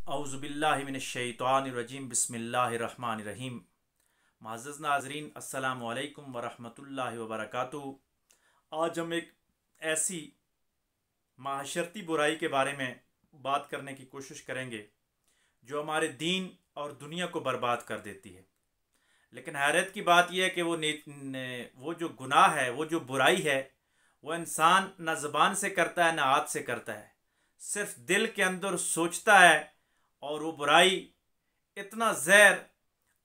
औज़ुबिल्लाहि मिनश्शैतानिर्रजीम बिस्मिल्लाहिर्रहमानिर्रहीम। मुअज़्ज़ज़ नाज़रीन, अस्सलामु अलैकुम वरहमतुल्लाहि वबरकातुहू। आज हम एक ऐसी माशरती बुराई के बारे में बात करने की कोशिश करेंगे जो हमारे दीन और दुनिया को बर्बाद कर देती है। लेकिन हैरत की बात यह है कि वो जो गुनाह है, वो जो बुराई है, वो इंसान न ज़बान से करता है, न हाथ से करता है। सिर्फ दिल के अंदर सोचता है और वो बुराई इतना ज़हर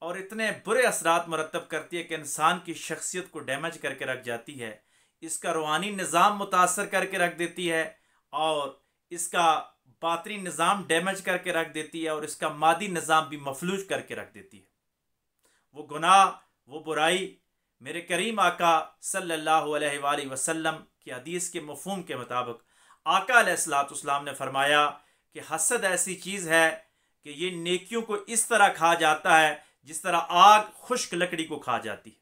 और इतने बुरे असरात मरतब करती है कि इंसान की शख्सियत को डैमेज करके रख जाती है, इसका रूहानी निज़ाम मुतासर करके रख देती है और इसका बातनी निज़ाम डैमेज करके रख देती है और इसका मादी निज़ाम भी मफलूज करके रख देती है। वो गुनाह, वो बुराई मेरे करीम आका सल्लल्लाहु अलैहि वसल्लम की हदीस के मफ़हूम के मुताबिक आका अलैहिस्सलाम ने फरमाया कि हसद ऐसी चीज़ है कि ये नेकियों को इस तरह खा जाता है जिस तरह आग खुश्क लकड़ी को खा जाती है।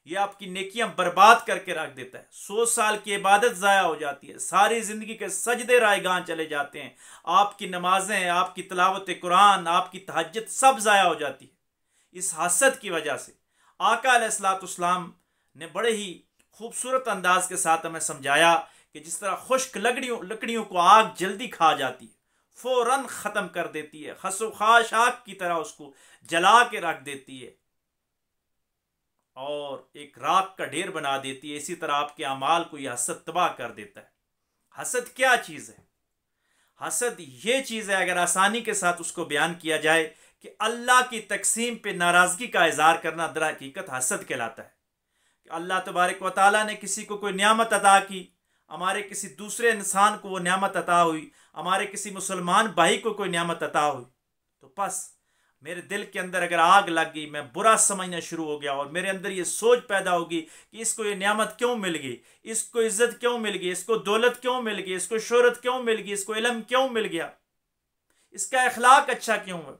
ये आपकी नेकियां बर्बाद करके रख देता है। 100 साल की इबादत ज़ाया हो जाती है, सारी ज़िंदगी के सजदे रायगान चले जाते हैं, आपकी नमाजें, आपकी तिलावत कुरान, आपकी तहज्जुद सब ज़ाया हो जाती है। इस हसद की वजह से आका अलैहिस्सलाम ने बड़े ही खूबसूरत अंदाज के साथ हमें समझाया कि जिस तरह खुश्क लकड़ियों को आग जल्दी खा जाती है, फौरन ख़त्म कर देती है, खसोखाश आग की तरह उसको जला के रख देती है और एक राख का ढेर बना देती है, इसी तरह आपके अमाल को यह हसद तबाह कर देता है। हसद क्या चीज़ है? हसद ये चीज़ है, अगर आसानी के साथ उसको बयान किया जाए, कि अल्लाह की तकसीम पे नाराज़गी का इज़हार करना दर हकीकत हसद कहलाता है। कि अल्लाह तबारक व तआला ने किसी को कोई नियामत अता की, हमारे किसी दूसरे इंसान को वो नियामत अता हुई, हमारे किसी मुसलमान भाई को कोई नियामत अता हुई, तो बस मेरे दिल के अंदर अगर आग लग गई, मैं बुरा समझना शुरू हो गया और मेरे अंदर ये सोच पैदा होगी कि इसको ये नियामत क्यों मिल गई, इसको इज्जत क्यों मिल गई, इसको दौलत क्यों मिल गई, इसको शोहरत क्यों मिल गई, इसको इल्म क्यों मिल गया, इसका अखलाक अच्छा क्यों है,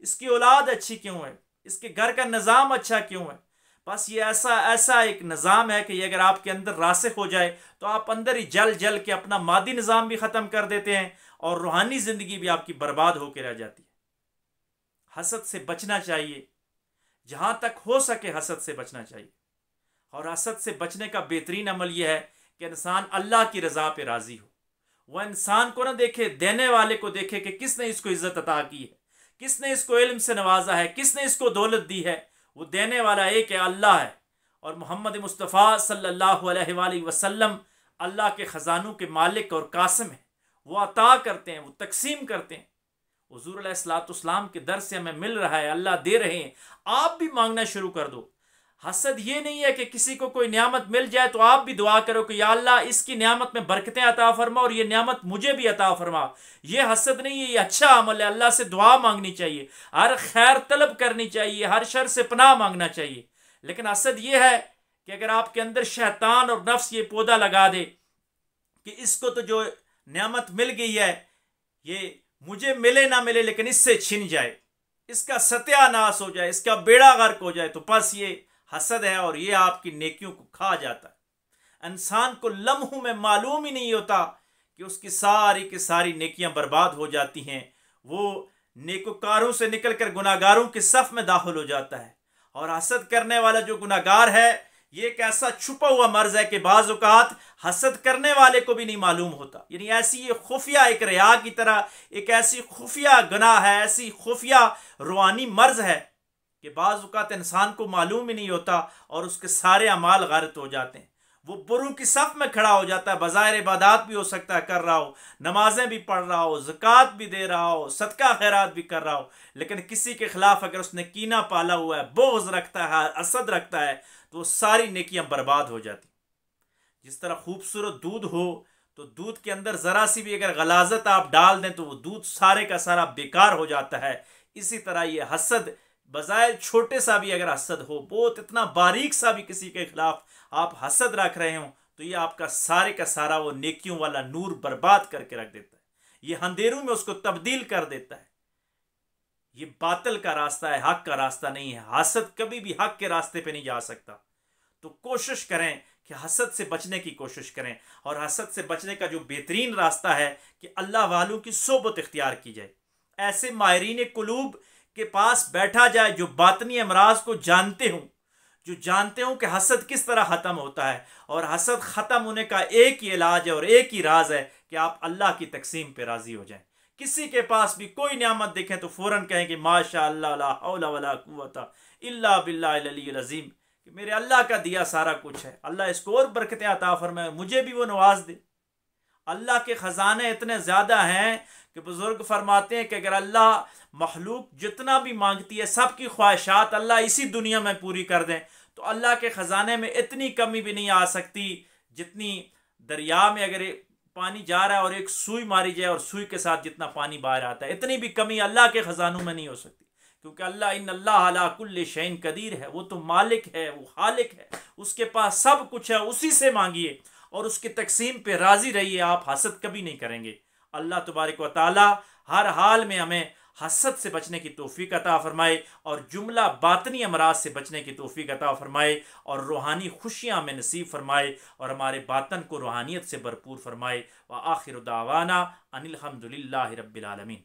इसकी औलाद अच्छी क्यों है, इसके घर का निज़ाम अच्छा क्यों है। बस ये ऐसा एक निज़ाम है कि अगर आपके अंदर रासिख हो जाए तो आप अंदर ही जल जल के अपना मादी निज़ाम भी ख़त्म कर देते हैं और रूहानी ज़िंदगी भी आपकी बर्बाद होकर रह जाती है। हसद से बचना चाहिए, जहाँ तक हो सके हसद से बचना चाहिए। और हसद से बचने का बेहतरीन अमल यह है कि इंसान अल्लाह की रज़ा पे राज़ी हो। वह इंसान को ना देखे, देने वाले को देखे कि किसने इसको इज़्ज़त अता की है, किसने इसको इल्म से नवाजा है, किसने इसको दौलत दी है। वो देने वाला एक है, अल्लाह है। और मोहम्मद मुस्तफ़ा सल्लल्लाहु अलैहि वसल्लम अल्लाह के ख़जानों के मालिक और कासिम है। वो अता करते हैं, वो तकसीम करते हैं। हुज़ूर अलैहिस्सलाम के दर से हमें मिल रहा है, अल्लाह दे रहे हैं, आप भी मांगना शुरू कर दो। हसद ये नहीं है कि किसी को कोई नियामत मिल जाए तो आप भी दुआ करो कि या अल्लाह इसकी नियामत में बरकतें अता फरमा और ये नियामत मुझे भी अता फरमा। ये हसद नहीं है, ये अच्छा अमल है। अल्लाह से दुआ मांगनी चाहिए, हर खैर तलब करनी चाहिए, हर शर से पनाह मांगना चाहिए। लेकिन हसद ये है कि अगर आपके अंदर शैतान और नफ्स ये पौधा लगा दे कि इसको तो जो नियामत मिल गई है ये मुझे मिले ना मिले लेकिन इससे छिन जाए, इसका सत्यानाश हो जाए, इसका बेड़ा गर्क हो जाए, तो बस ये हसद है और ये आपकी नेकियों को खा जाता है। इंसान को लम्हों में मालूम ही नहीं होता कि उसकी सारी की सारी नेकियां बर्बाद हो जाती हैं। वो नेकोकारों से निकलकर गुनाहगारों के सफ में दाखिल हो जाता है। और हसद करने वाला जो गुनाहगार है, ये एक ऐसा छुपा हुआ मर्ज है कि बाज़ औक़ात हसद करने वाले को भी नहीं मालूम होता। यानी ऐसी ये खुफिया एक रिया की तरह एक ऐसी खुफिया गुनाह है, ऐसी खुफिया रूहानी मर्ज है कि बाज़ औक़ात इंसान को मालूम ही नहीं होता और उसके सारे अमाल गारत हो जाते हैं। वो बुरों की सफ में खड़ा हो जाता है, बज़ाहिर इबादत भी हो सकता है कर रहा हो, नमाजें भी पढ़ रहा हो, ज़कात भी दे रहा हो, सदका खैरात भी कर रहा हो, लेकिन किसी के खिलाफ अगर उसने कीना पाला हुआ है, बोझ रखता है, असद रखता है, तो सारी नेकियां बर्बाद हो जाती। जिस तरह खूबसूरत दूध हो तो दूध के अंदर ज़रा सी भी अगर गलाजत आप डाल दें तो वो दूध सारे का सारा बेकार हो जाता है। इसी तरह ये हसद, बज़ाहिर छोटे सा भी अगर हसद हो, बहुत इतना बारीक सा भी किसी के खिलाफ आप हसद रख रहे हो, तो ये आपका सारे का सारा वो नेकियों वाला नूर बर्बाद करके रख देता है। ये अंधेरों में उसको तब्दील कर देता है। ये बातिल का रास्ता है, हक का रास्ता नहीं है। हसद कभी भी हक के रास्ते पे नहीं जा सकता। तो कोशिश करें कि हसद से बचने की कोशिश करें। और हसद से बचने का जो बेहतरीन रास्ता है कि अल्लाह वालों की सोबत इख्तियार की जाए, ऐसे माहिरीन कुलूब के पास बैठा जाए जो बातनी अमराज को जानते हों, जो जानते हों कि हसद किस तरह ख़त्म होता है। और हसद ख़त्म होने का एक ही इलाज है और एक ही राज है कि आप अल्लाह की तकसीम पे राज़ी हो जाएं। किसी के पास भी कोई नियामत देखें तो फ़ौरन कहें कि माशा अल्लाह ला हौला वला कुव्वता इल्ला बिल्लाहिल अलीयुल अज़ीम, कि मेरे अल्लाह का दिया सारा कुछ है, अल्लाह इसको और बरकतें अता फरमाए, मुझे भी वो नवाज दे। अल्लाह के ख़जाने इतने ज़्यादा हैं कि बुज़ुर्ग फरमाते हैं कि अगर अल्लाह मखलूक जितना भी मांगती है, सब की ख्वाहिशात अल्लाह इसी दुनिया में पूरी कर दें, तो अल्लाह के ख़जाने में इतनी कमी भी नहीं आ सकती जितनी दरिया में अगर पानी जा रहा है और एक सुई मारी जाए और सुई के साथ जितना पानी बाहर आता है, इतनी भी कमी अल्लाह के ख़जानों में नहीं हो सकती। क्योंकि अल्लाह इन अल्लाह अला कुल्लि शैइन कदीर है, वो तो मालिक है, वो खालिक है, उसके पास सब कुछ है, उसी से मांगिए और उसकी तकसीम पे राज़ी रहिए, आप हसद कभी नहीं करेंगे। अल्लाह तबारक व तआला हर हाल में हमें हसद से बचने की तौफीक अता फरमाए और जुमला बातनी अमराज से बचने की तौफीक अता फरमाए और रूहानी खुशियाँ में नसीब फरमाए और हमारे बातन को रूहानियत से भरपूर फरमाए। व आखिर दावाना अनिल हम्दुलिल्लाहि रब्बिल आलमीन।